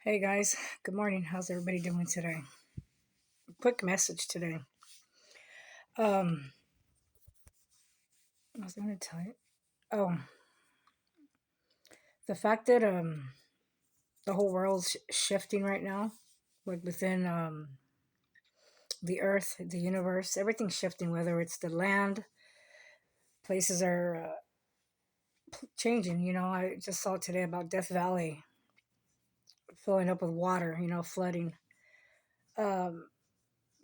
Hey guys, good morning. How's everybody doing today? Quick message today. Um, I was going to tell you. Oh, the fact that the whole world's shifting right now, like within the Earth, the universe, everything's shifting. Whether it's the land, places are changing. I just saw today about Death Valley filling up with water. Flooding um,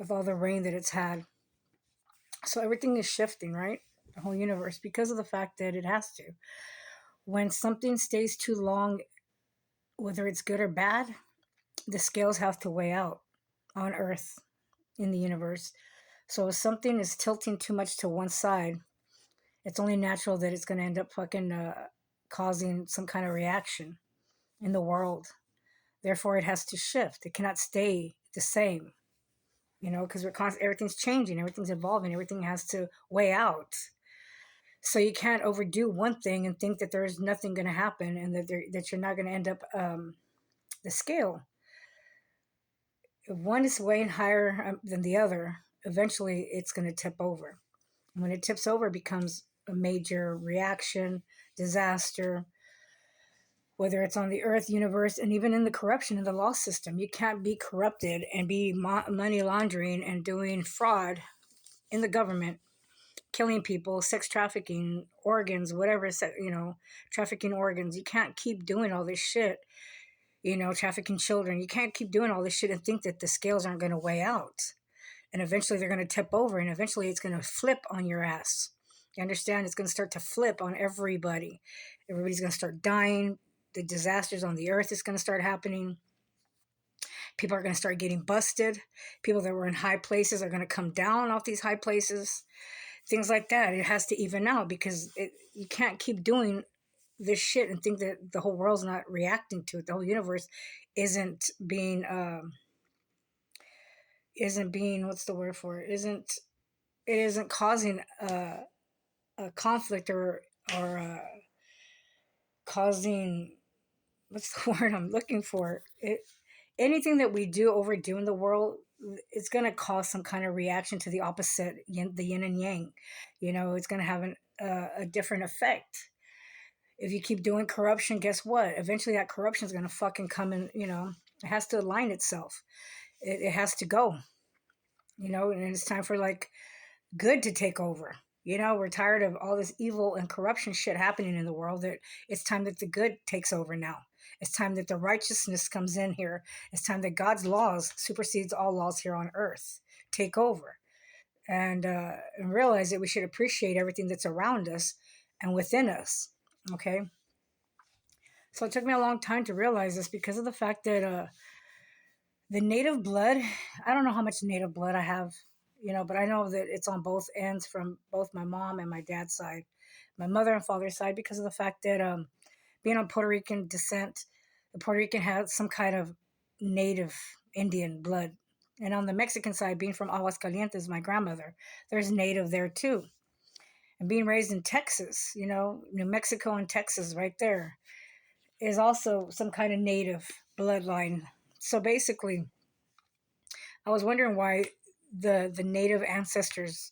with all the rain that it's had. So everything is shifting, right? The whole universe because of the fact that it has to. When something stays too long, whether it's good or bad, the scales have to weigh out on Earth in the universe. So if something is tilting too much to one side, it's only natural that it's going to end up fucking causing some kind of reaction in the world. Therefore, it has to shift. It cannot stay the same, because everything's changing, everything's evolving, everything has to weigh out. So you can't overdo one thing and think that there's nothing going to happen and that you're not going to end up the scale. If one is weighing higher than the other, eventually it's going to tip over. And when it tips over, it becomes a major reaction, disaster, whether it's on the earth, universe, and even in the corruption in the law system. You can't be corrupted and be money laundering and doing fraud in the government, killing people, sex trafficking, organs, whatever, trafficking organs. You can't keep doing all this shit, trafficking children. You can't keep doing all this shit and think that the scales aren't going to weigh out. And eventually they're going to tip over and eventually it's going to flip on your ass. You understand? It's going to start to flip on everybody. Everybody's going to start dying. The disasters on the earth is going to start happening. People are going to start getting busted. People that were in high places are going to come down off these high places. Things like that. It has to even out because you can't keep doing this shit and think that the whole world's not reacting to it. The whole universe isn't being what's the word for it? Isn't causing a conflict or causing, what's the word I'm looking for? Anything that we overdo in the world, it's going to cause some kind of reaction to the opposite, the yin and yang. It's going to have a different effect. If you keep doing corruption, guess what? Eventually that corruption is going to fucking come in, it has to align itself. It has to go, and it's time for like good to take over. We're tired of all this evil and corruption shit happening in the world, that it's time that the good takes over now. It's time that the righteousness comes in here. It's time that God's laws supersedes all laws here on earth. Take over. And realize that we should appreciate everything that's around us and within us. Okay? So it took me a long time to realize this because of the fact that the native blood, I don't know how much native blood I have, but I know that it's on both ends from both my mom and my dad's side, my mother and father's side, because of the fact that being on Puerto Rican descent, the Puerto Rican has some kind of native Indian blood. And on the Mexican side, being from Aguascalientes, my grandmother, there's native there too. And being raised in Texas, New Mexico and Texas right there is also some kind of native bloodline. So basically, I was wondering why the native ancestors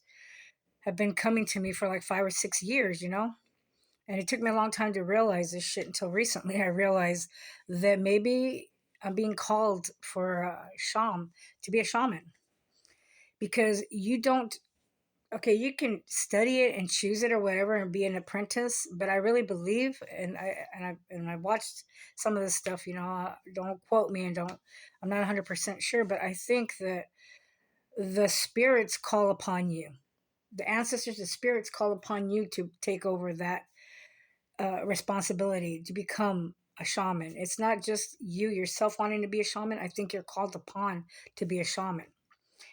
have been coming to me for like 5 or 6 years, And it took me a long time to realize this shit until recently. I realized that maybe I'm being called for to be a shaman. Because you don't, okay, you can study it and choose it or whatever and be an apprentice, but I really believe, and I watched some of this stuff, don't quote me, I'm not 100% sure, but I think that the spirits call upon you. The ancestors, the spirits call upon you to take over that responsibility to become a shaman. It's not just you yourself wanting to be a shaman. I think you're called upon to be a shaman.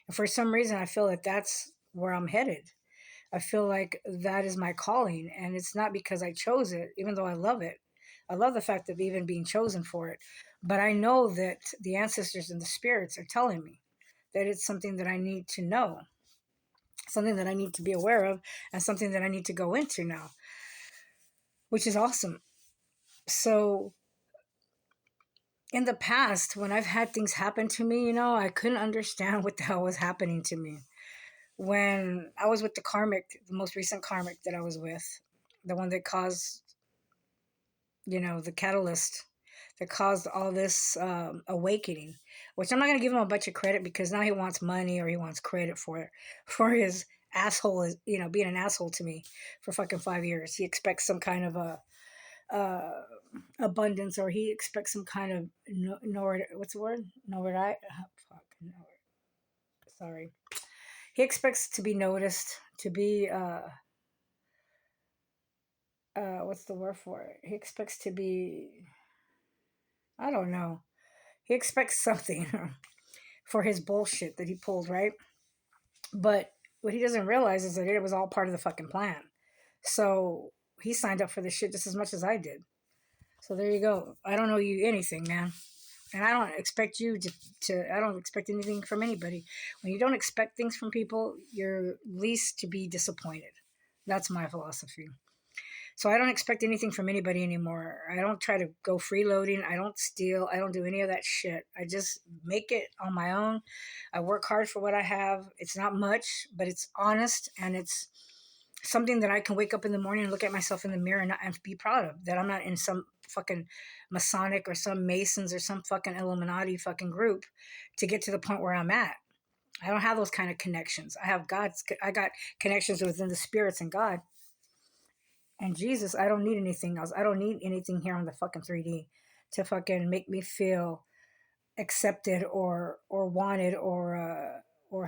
And for some reason, I feel that that's where I'm headed. I feel like that is my calling. And it's not because I chose it, even though I love it. I love the fact of even being chosen for it. But I know that the ancestors and the spirits are telling me that it's something that I need to know, something that I need to be aware of, and something that I need to go into now, which is awesome. So in the past, when I've had things happen to me, you know, I couldn't understand what the hell was happening to me. When I was with the karmic, the most recent karmic that I was with, the one that caused, you know, the catalyst that caused all this awakening, which I'm not going to give him a bunch of credit because now he wants money or he wants credit for it, for his asshole, is, you know, being an asshole to me for fucking 5 years. He expects some kind of a uh, abundance, or he expects some kind of what's the word? Notoriety. Fuck. No, sorry. He expects to be noticed, to be what's the word for it? He expects to be, I don't know. He expects something for his bullshit that he pulled, right? But what he doesn't realize is that it was all part of the fucking plan. So he signed up for this shit just as much as I did. So there you go. I don't know you anything, man. And I don't expect you to I don't expect anything from anybody. When you don't expect things from people, you're least to be disappointed. That's my philosophy. So I don't expect anything from anybody anymore. I don't try to go freeloading. I don't steal. I don't do any of that shit. I just make it on my own. I work hard for what I have. It's not much, but it's honest, and it's something that I can wake up in the morning and look at myself in the mirror and be proud of. That I'm not in some fucking Masonic or some Masons or some fucking Illuminati fucking group to get to the point where I'm at. I don't have those kind of connections. I got connections within the spirits and God and Jesus. I don't need anything else. I don't need anything here on the fucking 3D to fucking make me feel accepted or wanted or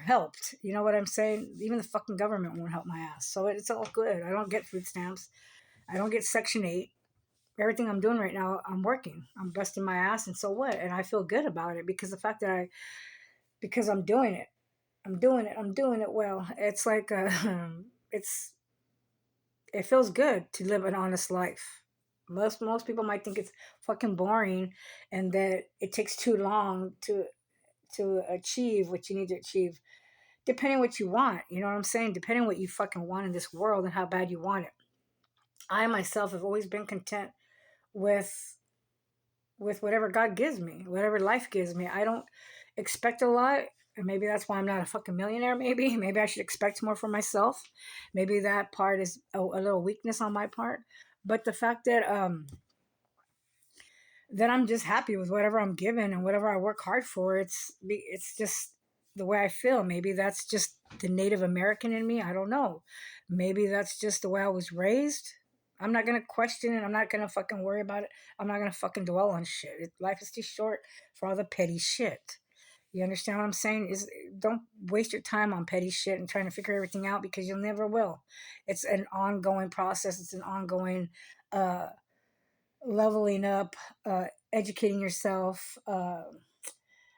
helped. You know what I'm saying? Even the fucking government won't help my ass. So it's all good. I don't get food stamps. I don't get Section 8. Everything I'm doing right now, I'm working. I'm busting my ass, and so what? And I feel good about it because the fact that because I'm doing it. I'm doing it well. It's like, it's it feels good to live an honest life. Most people might think it's fucking boring, and that it takes too long to achieve what you need to achieve. Depending what you want, you know what I'm saying? Depending what you fucking want in this world and how bad you want it. I myself have always been content with whatever God gives me, whatever life gives me. I don't expect a lot. And maybe that's why I'm not a fucking millionaire. Maybe I should expect more for myself. Maybe that part is a little weakness on my part. But the fact that I'm just happy with whatever I'm given and whatever I work hard for, it's just the way I feel. Maybe that's just the Native American in me. I don't know. Maybe that's just the way I was raised. I'm not gonna question it. I'm not gonna fucking worry about it. I'm not gonna fucking dwell on shit. Life is too short for all the petty shit. You understand what I'm saying? Is don't waste your time on petty shit and trying to figure everything out because you'll never will. It's an ongoing process. It's an ongoing uh, leveling up, educating yourself,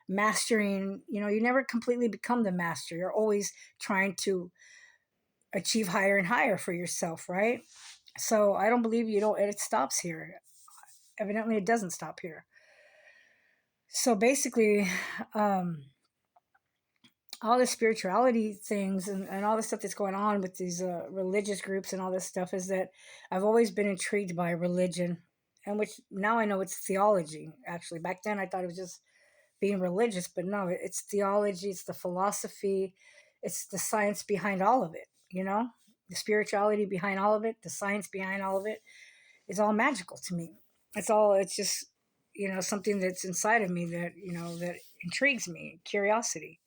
mastering. You know, you never completely become the master. You're always trying to achieve higher and higher for yourself, right? So I don't believe you don't. It stops here. Evidently, it doesn't stop here. So basically, um, all the spirituality things and all the stuff that's going on with these religious groups and all this stuff is that I've always been intrigued by religion, and which now I know it's theology. Actually, back then I thought it was just being religious, but no, it's theology. It's the philosophy. It's the science behind all of it. You know, the spirituality behind all of it, the science behind all of it. It's all magical to me. It's just, something that's inside of me that, that intrigues me, curiosity.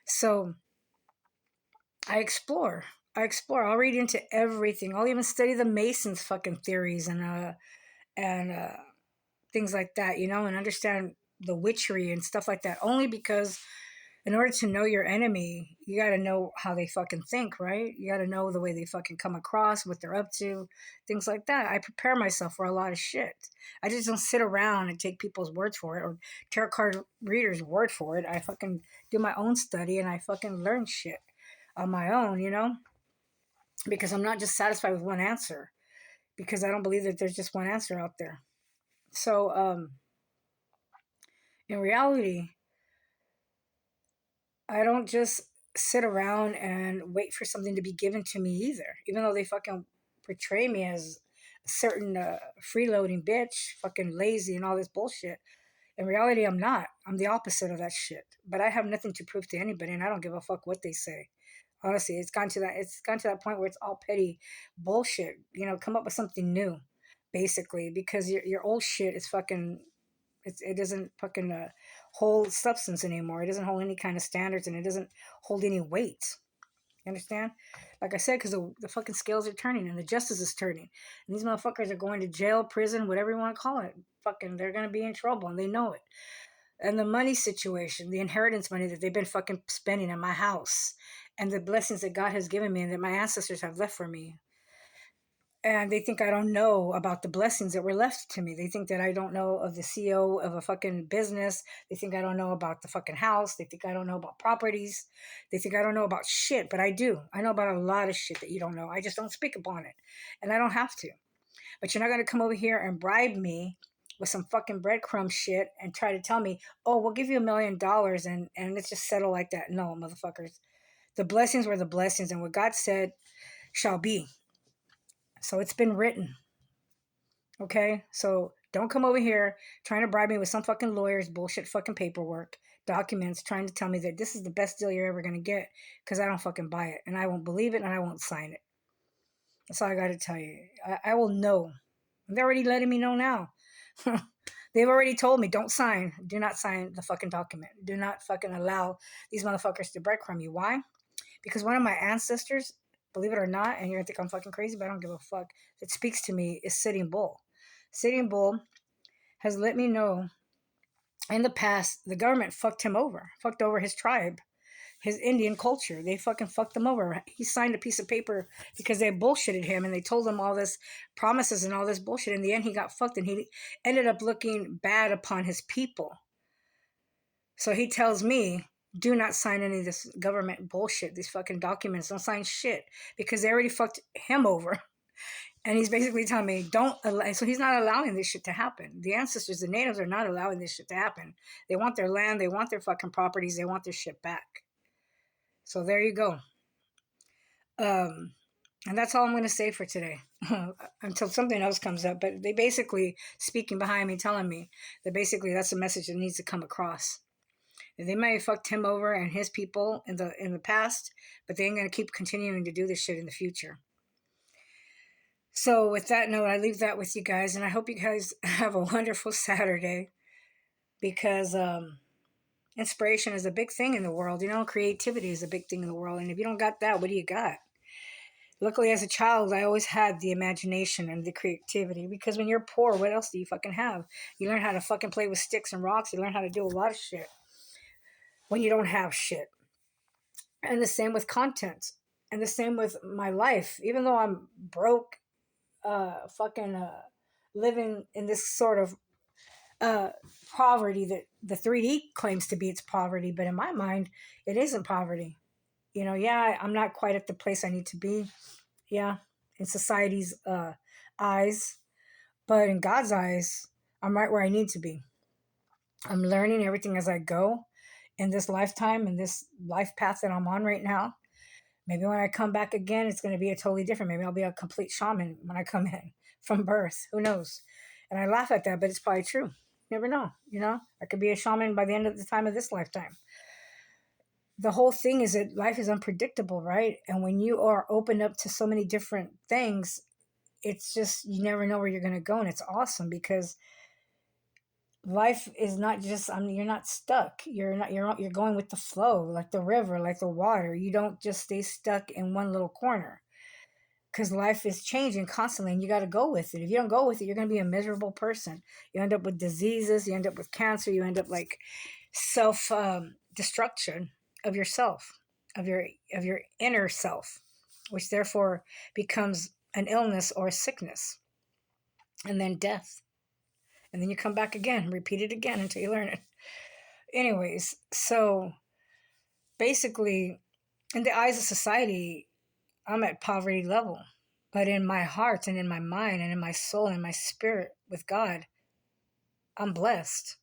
So I explore. I explore. I'll read into everything. I'll even study the Masons' fucking theories and things like that, and understand the witchery and stuff like that. Only because in order to know your enemy, you got to know how they fucking think, right? You got to know the way they fucking come across, what they're up to, things like that. I prepare myself for a lot of shit. I just don't sit around and take people's words for it or tarot card readers' word for it. I fucking do my own study and I fucking learn shit on my own, because I'm not just satisfied with one answer because I don't believe that there's just one answer out there. So, in reality, I don't just sit around and wait for something to be given to me either. Even though they fucking portray me as a certain freeloading bitch, fucking lazy and all this bullshit. In reality, I'm not. I'm the opposite of that shit. But I have nothing to prove to anybody, and I don't give a fuck what they say. Honestly, it's gone to that point where it's all petty bullshit. Come up with something new, basically, because your old shit is fucking. It doesn't fucking hold substance anymore. It doesn't hold any kind of standards, and it doesn't hold any weight. You understand? Like I said, because the fucking scales are turning and the justice is turning. And these motherfuckers are going to jail, prison, whatever you want to call it. Fucking, they're going to be in trouble and they know it. And the money situation, the inheritance money that they've been fucking spending in my house, and the blessings that God has given me and that my ancestors have left for me, and they think I don't know about the blessings that were left to me. They think that I don't know of the CEO of a fucking business. They think I don't know about the fucking house. They think I don't know about properties. They think I don't know about shit, but I do. I know about a lot of shit that you don't know. I just don't speak upon it, and I don't have to. But you're not going to come over here and bribe me with some fucking breadcrumb shit and try to tell me, oh, we'll give you $1 million and let's just settle like that. No, motherfuckers. The blessings were the blessings, and what God said shall be. So it's been written. Okay? So don't come over here trying to bribe me with some fucking lawyer's bullshit fucking paperwork, documents, trying to tell me that this is the best deal you're ever going to get, because I don't fucking buy it. And I won't believe it and I won't sign it. That's all I got to tell you. I will know. They're already letting me know now. They've already told me, don't sign. Do not sign the fucking document. Do not fucking allow these motherfuckers to breadcrumb you. Why? Because one of my ancestors, believe it or not, and you're going to think I'm fucking crazy, but I don't give a fuck, that speaks to me is Sitting Bull. Sitting Bull has let me know in the past the government fucked over his tribe, his Indian culture. They fucking fucked him over. He signed a piece of paper because they bullshitted him and they told him all this promises and all this bullshit. In the end, he got fucked and he ended up looking bad upon his people. So he tells me, do not sign any of this government bullshit, these fucking documents. Don't sign shit because they already fucked him over. And he's basically telling me, don't allow. So he's not allowing this shit to happen. The ancestors, the natives, are not allowing this shit to happen. They want their land. They want their fucking properties. They want their shit back. So there you go. And that's all I'm going to say for today until something else comes up. But they basically speaking behind me, telling me that basically that's the message that needs to come across. They may have fucked him over and his people in the past, but they ain't going to keep continuing to do this shit in the future. So with that note, I leave that with you guys, and I hope you guys have a wonderful Saturday, because inspiration is a big thing in the world. Creativity is a big thing in the world, and if you don't got that, what do you got? Luckily, as a child, I always had the imagination and the creativity, because when you're poor, what else do you fucking have? You learn how to fucking play with sticks and rocks. You learn how to do a lot of shit when you don't have shit. And the same with content, and the same with my life. Even though I'm broke, fucking living in this sort of poverty that the 3D claims to be its poverty, but in my mind, it isn't poverty. Yeah, I'm not quite at the place I need to be. Yeah, in society's eyes, but in God's eyes, I'm right where I need to be. I'm learning everything as I go in this lifetime, in this life path that I'm on right now. Maybe when I come back again, it's going to be a totally different. Maybe I'll be a complete shaman when I come in from birth. Who knows? And I laugh at that, but it's probably true. You never know. I could be a shaman by the end of the time of this lifetime. The whole thing is that life is unpredictable, right? And when you are opened up to so many different things, it's just, you never know where you're going to go. And it's awesome because life is not just, you're not stuck. You're going with the flow, like the river, like the water. You don't just stay stuck in one little corner, because life is changing constantly and you got to go with it. If you don't go with it, you're going to be a miserable person. You end up with diseases, you end up with cancer, you end up like self destruction of yourself, of your inner self, which therefore becomes an illness or a sickness, and then death. And then you come back again, repeat it again until you learn it. Anyways, so basically, in the eyes of society, I'm at poverty level. But in my heart and in my mind and in my soul and my spirit with God, I'm blessed.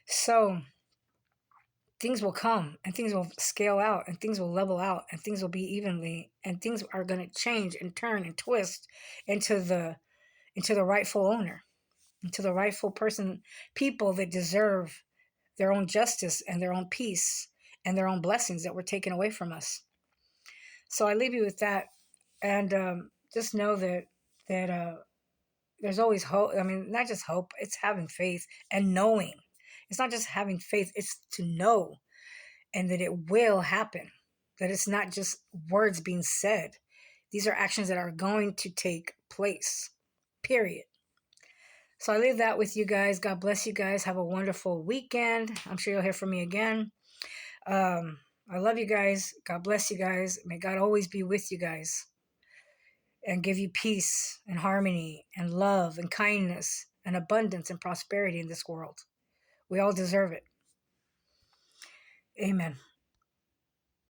So things will come and things will scale out and things will level out and things will be evenly and things are going to change and turn and twist into the rightful owner. and to the rightful people that deserve their own justice and their own peace and their own blessings that were taken away from us. So I leave you with that, and just know that there's always hope. I mean, not just hope; it's having faith and knowing. It's not just having faith; it's to know and that it will happen. That it's not just words being said; these are actions that are going to take place. Period. So I leave that with you guys. God bless you guys. Have a wonderful weekend. I'm sure you'll hear from me again. I love you guys. God bless you guys. May God always be with you guys and give you peace and harmony and love and kindness and abundance and prosperity in this world. We all deserve it. Amen.